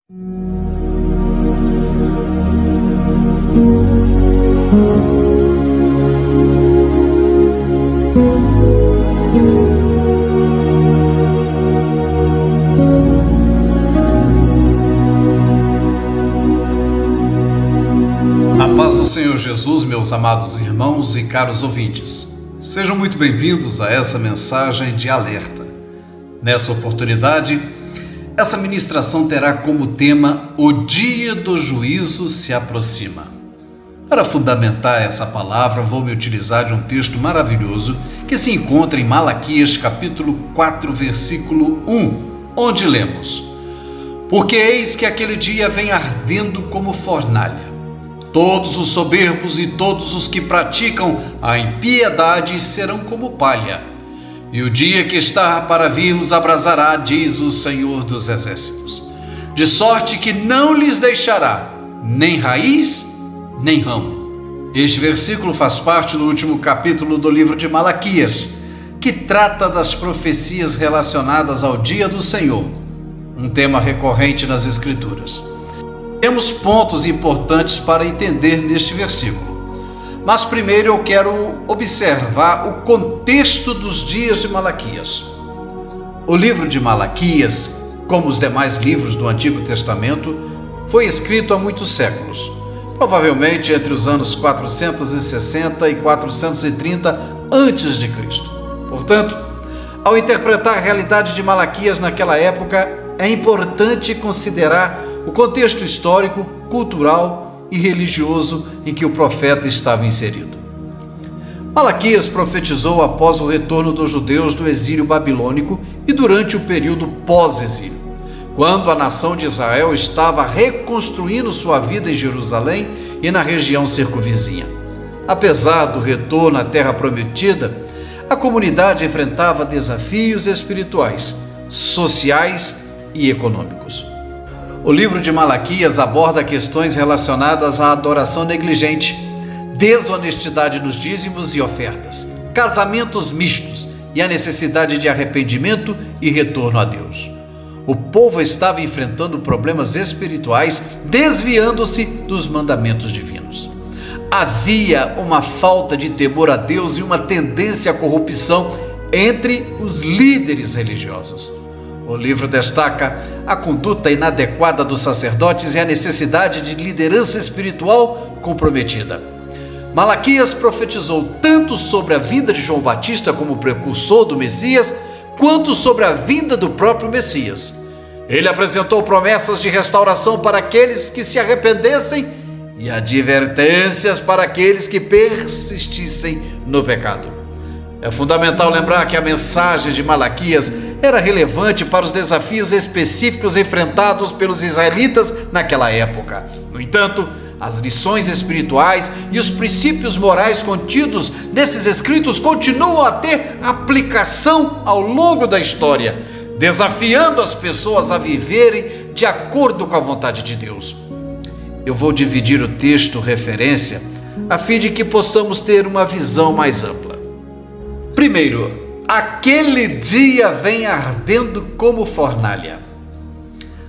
A paz do Senhor Jesus, meus amados irmãos e caros ouvintes. Sejam muito bem-vindos a essa mensagem de alerta. Nessa oportunidade, essa ministração terá como tema "O dia do juízo se aproxima". Para fundamentar essa palavra, vou me utilizar de um texto maravilhoso que se encontra em Malaquias, capítulo 4, versículo 1, onde lemos: "Porque eis que aquele dia vem ardendo como fornalha. Todos os soberbos e todos os que praticam a impiedade serão como palha, e o dia que está para vir os abrasará, diz o Senhor dos Exércitos, de sorte que não lhes deixará nem raiz, nem ramo." Este versículo faz parte do último capítulo do livro de Malaquias, que trata das profecias relacionadas ao dia do Senhor, um tema recorrente nas Escrituras. Temos pontos importantes para entender neste versículo, mas primeiro eu quero observar o contexto dos dias de Malaquias. O livro de Malaquias, como os demais livros do Antigo Testamento, foi escrito há muitos séculos, provavelmente entre os anos 460 e 430 a.C. Portanto, ao interpretar a realidade de Malaquias naquela época, é importante considerar o contexto histórico, cultural e religioso em que o profeta estava inserido. Malaquias profetizou após o retorno dos judeus do exílio babilônico e durante o período pós-exílio, quando a nação de Israel estava reconstruindo sua vida em Jerusalém e na região circunvizinha. Apesar do retorno à Terra Prometida, a comunidade enfrentava desafios espirituais, sociais e econômicos. O livro de Malaquias aborda questões relacionadas à adoração negligente, desonestidade nos dízimos e ofertas, casamentos mistos e a necessidade de arrependimento e retorno a Deus. O povo estava enfrentando problemas espirituais, desviando-se dos mandamentos divinos. Havia uma falta de temor a Deus e uma tendência à corrupção entre os líderes religiosos. O livro destaca a conduta inadequada dos sacerdotes e a necessidade de liderança espiritual comprometida. Malaquias profetizou tanto sobre a vinda de João Batista como precursor do Messias, quanto sobre a vinda do próprio Messias. Ele apresentou promessas de restauração para aqueles que se arrependessem e advertências para aqueles que persistissem no pecado. É fundamental lembrar que a mensagem de Malaquias era relevante para os desafios específicos enfrentados pelos israelitas naquela época. No entanto, as lições espirituais e os princípios morais contidos nesses escritos continuam a ter aplicação ao longo da história, desafiando as pessoas a viverem de acordo com a vontade de Deus. Eu vou dividir o texto referência a fim de que possamos ter uma visão mais ampla. Primeiro, aquele dia vem ardendo como fornalha.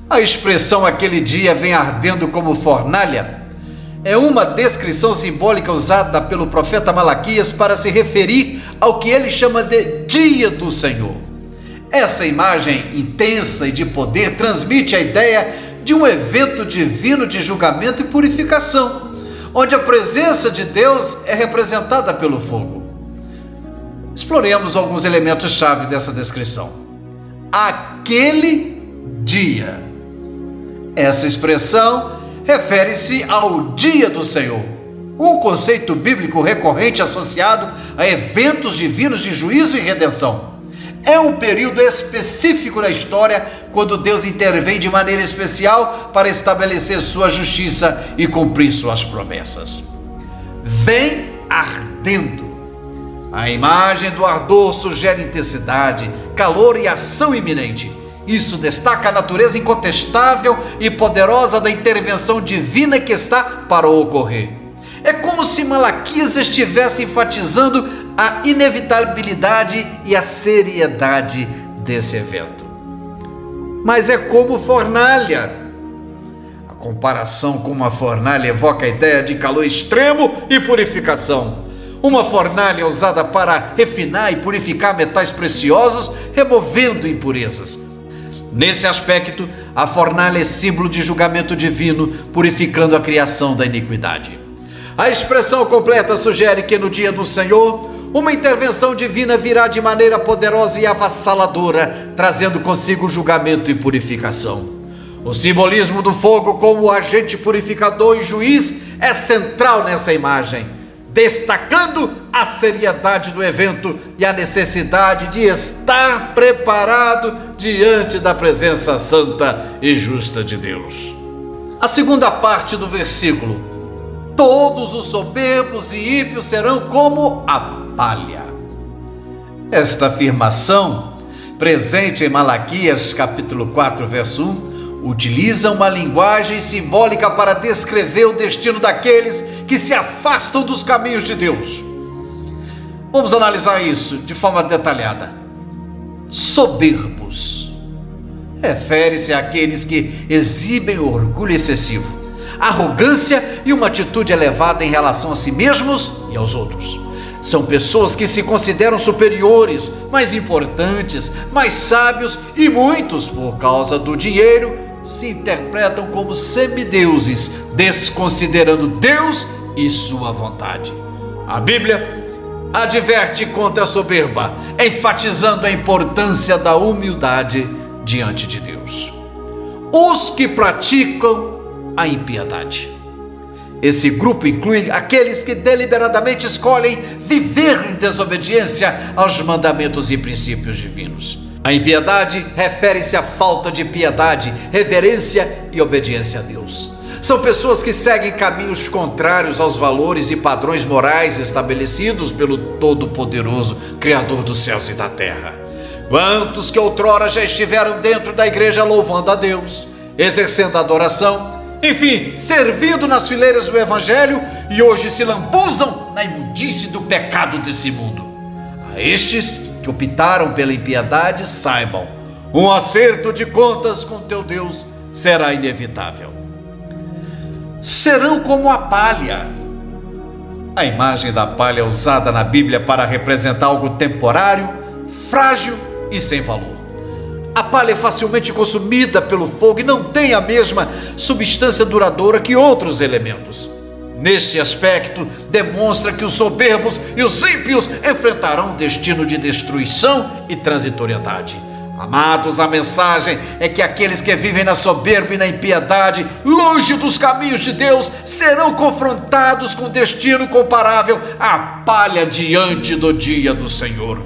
A expressão "aquele dia vem ardendo como fornalha" é uma descrição simbólica usada pelo profeta Malaquias para se referir ao que ele chama de dia do Senhor. Essa imagem intensa e de poder transmite a ideia de um evento divino de julgamento e purificação, onde a presença de Deus é representada pelo fogo. Exploremos alguns elementos-chave dessa descrição. Aquele dia. Essa expressão refere-se ao dia do Senhor, um conceito bíblico recorrente associado a eventos divinos de juízo e redenção. É um período específico na história quando Deus intervém de maneira especial para estabelecer sua justiça e cumprir suas promessas. Vem ardendo. A imagem do ardor sugere intensidade, calor e ação iminente. Isso destaca a natureza incontestável e poderosa da intervenção divina que está para ocorrer. É como se Malaquias estivesse enfatizando a inevitabilidade e a seriedade desse evento. Mas é como fornalha. comparação com uma fornalha evoca a ideia de calor extremo e purificação. Uma fornalha usada para refinar e purificar metais preciosos, removendo impurezas. Nesse aspecto, a fornalha é símbolo de julgamento divino, purificando a criação da iniquidade. A expressão completa sugere que no dia do Senhor, uma intervenção divina virá de maneira poderosa e avassaladora, trazendo consigo julgamento e purificação. O simbolismo do fogo como agente purificador e juiz é central nessa imagem, destacando a seriedade do evento e a necessidade de estar preparado diante da presença santa e justa de Deus. A segunda parte do versículo: todos os soberbos e ímpios serão como a palha. Esta afirmação, presente em Malaquias capítulo 4, verso 1, utiliza uma linguagem simbólica para descrever o destino daqueles que se afastam dos caminhos de Deus. Vamos analisar isso de forma detalhada. Soberbos refere-se àqueles que exibem orgulho excessivo, arrogância e uma atitude elevada em relação a si mesmos e aos outros. São pessoas que se consideram superiores, mais importantes, mais sábios e muitos, por causa do dinheiro, se interpretam como semideuses, desconsiderando Deus e sua vontade. A Bíblia adverte contra a soberba, enfatizando a importância da humildade diante de Deus. Os que praticam a impiedade. Esse grupo inclui aqueles que deliberadamente escolhem viver em desobediência aos mandamentos e princípios divinos. A impiedade refere-se à falta de piedade, reverência e obediência a Deus. São pessoas que seguem caminhos contrários aos valores e padrões morais estabelecidos pelo Todo-Poderoso, Criador dos céus e da terra. Quantos que outrora já estiveram dentro da igreja louvando a Deus, exercendo a adoração, enfim, servindo nas fileiras do Evangelho, e hoje se lambuzam na imundície do pecado desse mundo. A estes que optaram pela impiedade, saibam, um acerto de contas com teu Deus será inevitável. Serão como a palha. A imagem da palha é usada na Bíblia para representar algo temporário, frágil e sem valor. A palha é facilmente consumida pelo fogo e não tem a mesma substância duradoura que outros elementos. Neste aspecto, demonstra que os soberbos e os ímpios enfrentarão um destino de destruição e transitoriedade. Amados, a mensagem é que aqueles que vivem na soberba e na impiedade, longe dos caminhos de Deus, serão confrontados com destino comparável à palha diante do dia do Senhor.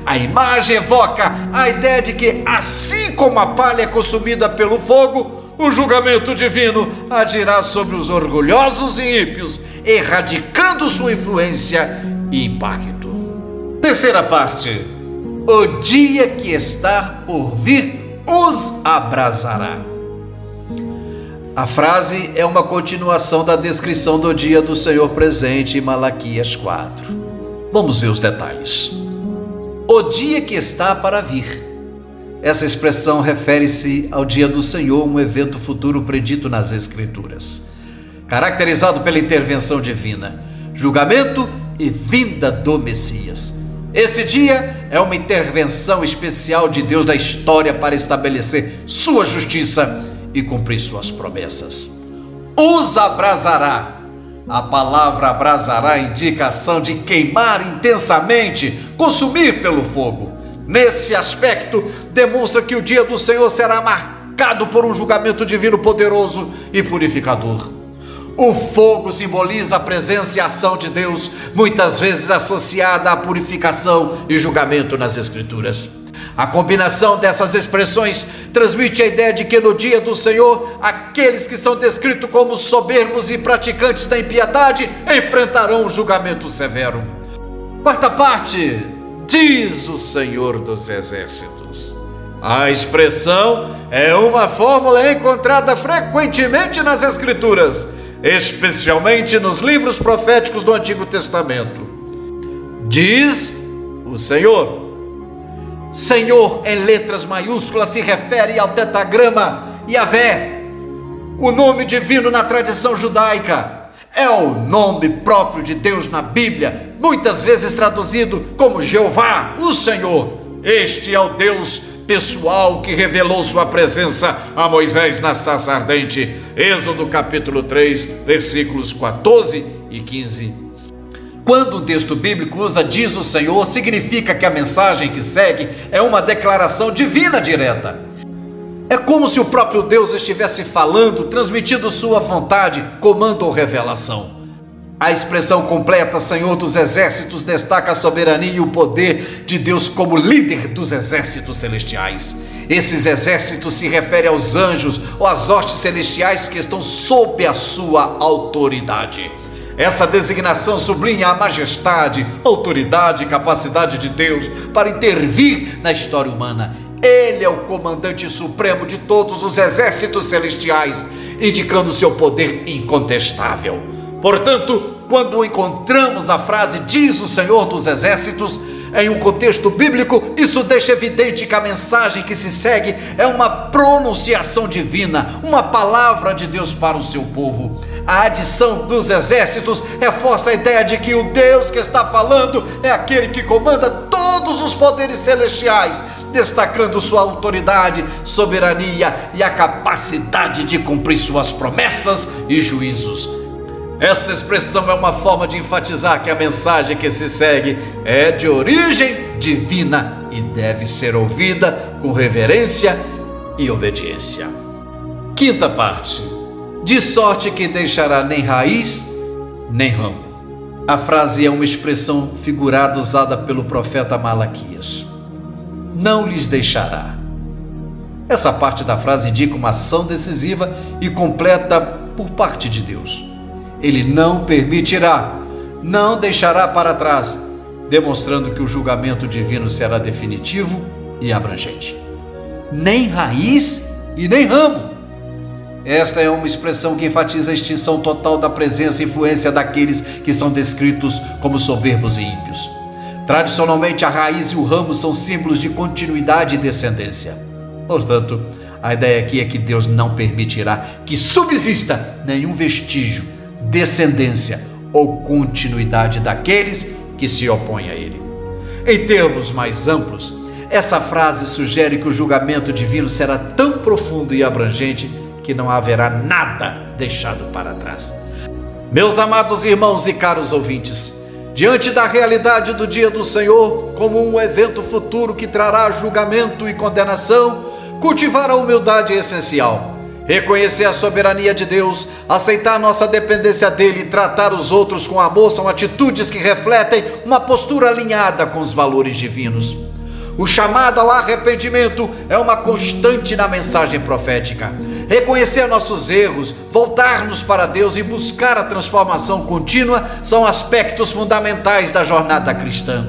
A imagem evoca a ideia de que, assim como a palha é consumida pelo fogo, o julgamento divino agirá sobre os orgulhosos e ímpios, erradicando sua influência e impacto. Terceira parte: o dia que está por vir os abrasará. A frase é uma continuação da descrição do dia do Senhor presente em Malaquias 4. Vamos ver os detalhes. O dia que está para vir. Essa expressão refere-se ao dia do Senhor, um evento futuro predito nas Escrituras, caracterizado pela intervenção divina, julgamento e vinda do Messias. Esse dia é uma intervenção especial de Deus na história para estabelecer sua justiça e cumprir suas promessas. Os abrasará. A palavra abrasará indica a ação de queimar intensamente, consumir pelo fogo. Nesse aspecto, demonstra que o dia do Senhor será marcado por um julgamento divino poderoso e purificador. O fogo simboliza a presença e a ação de Deus, muitas vezes associada à purificação e julgamento nas Escrituras. A combinação dessas expressões transmite a ideia de que no dia do Senhor, aqueles que são descritos como soberbos e praticantes da impiedade enfrentarão um julgamento severo. Quarta parte: diz o Senhor dos Exércitos. A expressão é uma fórmula encontrada frequentemente nas Escrituras, especialmente nos livros proféticos do Antigo Testamento. Diz o Senhor. Senhor, em letras maiúsculas, se refere ao tetragrama Yahvé. O nome divino na tradição judaica é o nome próprio de Deus na Bíblia, muitas vezes traduzido como Jeová, o Senhor. Este é o Deus pessoal que revelou sua presença a Moisés na sarça ardente. Êxodo capítulo 3, versículos 14 e 15. Quando um texto bíblico usa "diz o Senhor", significa que a mensagem que segue é uma declaração divina direta. É como se o próprio Deus estivesse falando, transmitindo sua vontade, comando ou revelação. A expressão completa "Senhor dos Exércitos" destaca a soberania e o poder de Deus como líder dos exércitos celestiais. Esses exércitos se referem aos anjos ou às hostes celestiais que estão sob a sua autoridade. Essa designação sublinha a majestade, autoridade e capacidade de Deus para intervir na história humana. Ele é o comandante supremo de todos os exércitos celestiais, indicando seu poder incontestável. Portanto, quando encontramos a frase "diz o Senhor dos Exércitos" em um contexto bíblico, isso deixa evidente que a mensagem que se segue é uma pronunciação divina, uma palavra de Deus para o seu povo. A adição dos exércitos reforça a ideia de que o Deus que está falando é aquele que comanda todos os poderes celestiais, destacando sua autoridade, soberania e a capacidade de cumprir suas promessas e juízos. Essa expressão é uma forma de enfatizar que a mensagem que se segue é de origem divina e deve ser ouvida com reverência e obediência. Quinta parte: de sorte que deixará nem raiz, nem ramo. A frase é uma expressão figurada usada pelo profeta Malaquias. Não lhes deixará. Essa parte da frase indica uma ação decisiva e completa por parte de Deus. Ele não permitirá, não deixará para trás, demonstrando que o julgamento divino será definitivo e abrangente. Nem raiz e nem ramo. Esta é uma expressão que enfatiza a extinção total da presença e influência daqueles que são descritos como soberbos e ímpios. Tradicionalmente, a raiz e o ramo são símbolos de continuidade e descendência. Portanto, a ideia aqui é que Deus não permitirá que subsista nenhum vestígio, descendência ou continuidade daqueles que se opõem a Ele. Em termos mais amplos, essa frase sugere que o julgamento divino será tão profundo e abrangente que não haverá nada deixado para trás. Meus amados irmãos e caros ouvintes, diante da realidade do dia do Senhor, como um evento futuro que trará julgamento e condenação, cultivar a humildade é essencial. Reconhecer a soberania de Deus, aceitar nossa dependência dele e tratar os outros com amor são atitudes que refletem uma postura alinhada com os valores divinos. O chamado ao arrependimento é uma constante na mensagem profética. Reconhecer nossos erros, voltar-nos para Deus e buscar a transformação contínua são aspectos fundamentais da jornada cristã.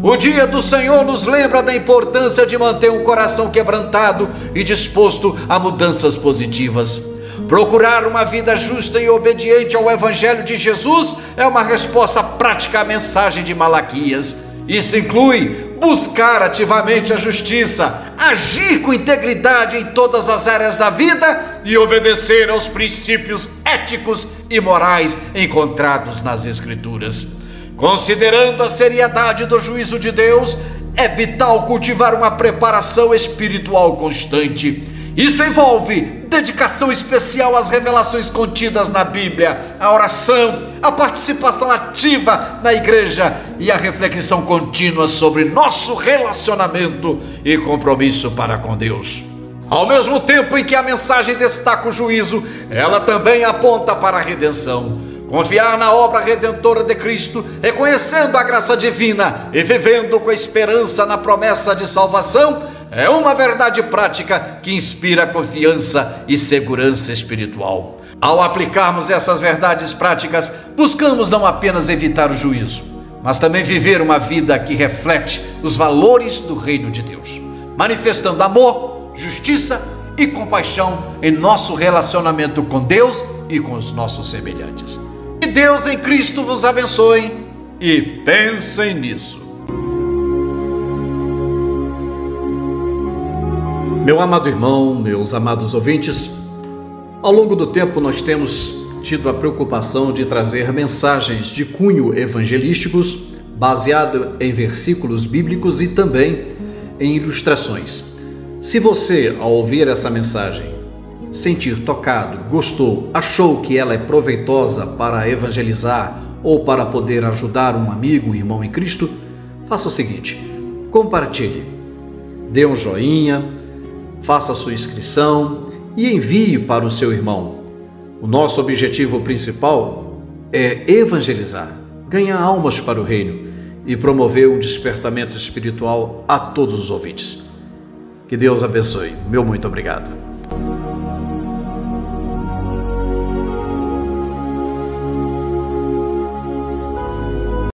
O dia do Senhor nos lembra da importância de manter um coração quebrantado e disposto a mudanças positivas. Procurar uma vida justa e obediente ao Evangelho de Jesus é uma resposta prática à mensagem de Malaquias. Isso inclui buscar ativamente a justiça, agir com integridade em todas as áreas da vida e obedecer aos princípios éticos e morais encontrados nas Escrituras. Considerando a seriedade do juízo de Deus, é vital cultivar uma preparação espiritual constante. Isso envolve dedicação especial às revelações contidas na Bíblia, a oração, a participação ativa na igreja e a reflexão contínua sobre nosso relacionamento e compromisso para com Deus. Ao mesmo tempo em que a mensagem destaca o juízo, ela também aponta para a redenção. Confiar na obra redentora de Cristo, reconhecendo a graça divina e vivendo com a esperança na promessa de salvação, é uma verdade prática que inspira confiança e segurança espiritual. Ao aplicarmos essas verdades práticas, buscamos não apenas evitar o juízo, mas também viver uma vida que reflete os valores do reino de Deus, manifestando amor, justiça e compaixão em nosso relacionamento com Deus e com os nossos semelhantes. Que Deus em Cristo vos abençoe e pensem nisso. Meu amado irmão, meus amados ouvintes, Ao longo do tempo, nós temos tido a preocupação de trazer mensagens de cunho evangelísticos, baseado em versículos bíblicos e também em ilustrações. Se você, ao ouvir essa mensagem, sentir tocado, gostou, achou que ela é proveitosa para evangelizar ou para poder ajudar um amigo, um irmão em Cristo, faça o seguinte: compartilhe, dê um joinha, faça a sua inscrição e envie para o seu irmão. O nosso objetivo principal é evangelizar, ganhar almas para o reino e promover um despertamento espiritual a todos os ouvintes. Que Deus abençoe. Meu muito obrigado.